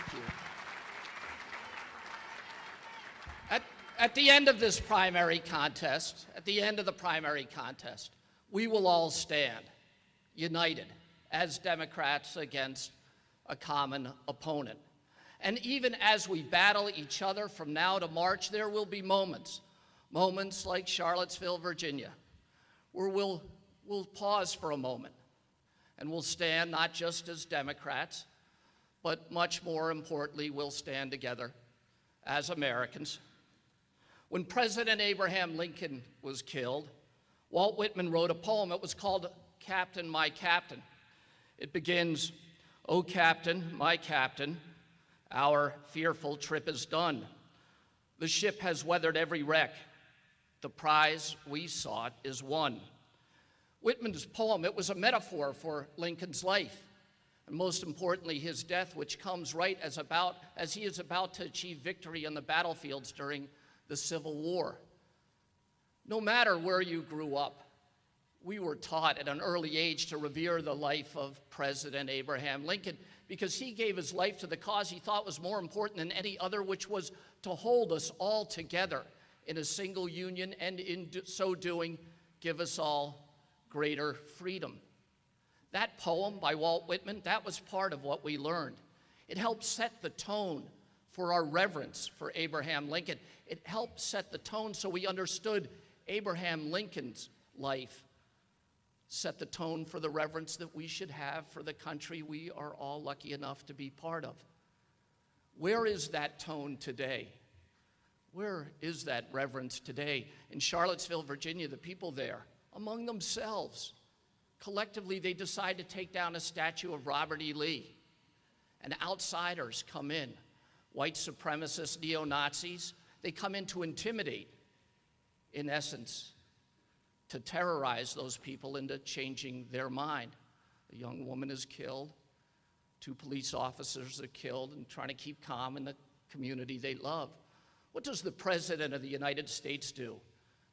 Thank you. At the end of this primary contest, we will all stand united as Democrats against a common opponent. And even as we battle each other from now to March, there will be moments like Charlottesville, Virginia, where we'll pause for a moment and we'll stand not just as Democrats, but much more importantly, we'll stand together as Americans. When President Abraham Lincoln was killed, Walt Whitman wrote a poem. It was called Captain, My Captain. It begins, "O Captain, my Captain, our fearful trip is done. The ship has weathered every wreck. The prize we sought is won." Whitman's poem, it was a metaphor for Lincoln's life, and most importantly, his death, which comes right as he is about to achieve victory on the battlefields during the Civil War. No matter where you grew up, we were taught at an early age to revere the life of President Abraham Lincoln because he gave his life to the cause he thought was more important than any other, which was to hold us all together in a single union and in so doing, give us all greater freedom. That poem by Walt Whitman, that was part of what we learned. It helped set the tone for our reverence for Abraham Lincoln. It helped set the tone so we understood Abraham Lincoln's life, set the tone for the reverence that we should have for the country we are all lucky enough to be part of. Where is that tone today? Where is that reverence today? In Charlottesville, Virginia, the people there, among themselves, collectively they decide to take down a statue of Robert E. Lee. And outsiders come in, white supremacists, neo-Nazis, they come in to intimidate, in essence, to terrorize those people into changing their mind. A young woman is killed, 2 police officers are killed, and trying to keep calm in the community they love. What does the President of the United States do?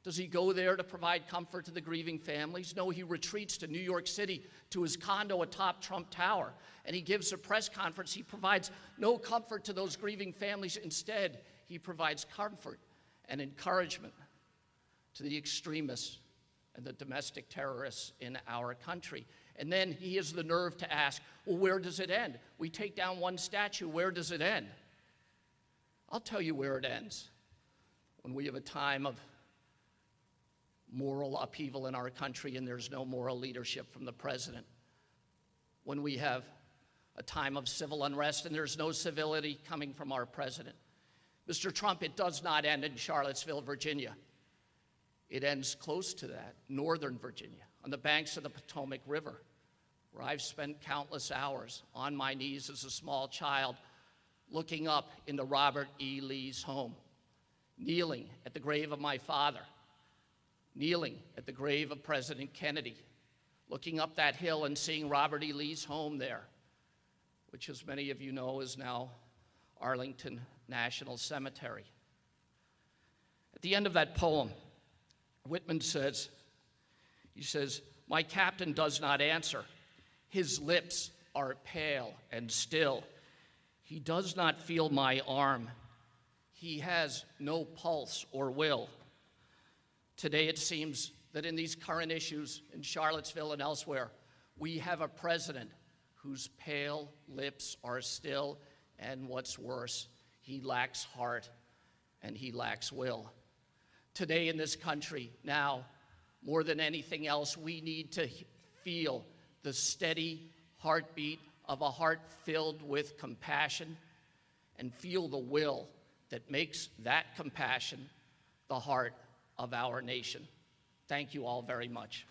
Does he go there to provide comfort to the grieving families? No, he retreats to New York City to his condo atop Trump Tower, and he gives a press conference. He provides no comfort to those grieving families. Instead, he provides comfort and encouragement to the extremists and the domestic terrorists in our country. And then he has the nerve to ask, well, where does it end? We take down one statue, where does it end? I'll tell you where it ends. When we have a time of moral upheaval in our country and there's no moral leadership from the president. When we have a time of civil unrest and there's no civility coming from our president. Mr. Trump, it does not end in Charlottesville, Virginia. It ends close to that, Northern Virginia, on the banks of the Potomac River, where I've spent countless hours on my knees as a small child, looking up into Robert E. Lee's home, kneeling at the grave of my father, kneeling at the grave of President Kennedy, looking up that hill and seeing Robert E. Lee's home there, which, as many of you know, is now Arlington National Cemetery. At the end of that poem, Whitman says, "My captain does not answer. His lips are pale and still. He does not feel my arm. He has no pulse or will." Today, it seems that in these current issues in Charlottesville and elsewhere, we have a president whose pale lips are still, and what's worse, he lacks heart and he lacks will. Today in this country, now, more than anything else, we need to feel the steady heartbeat of a heart filled with compassion and feel the will that makes that compassion the heart of our nation. Thank you all very much.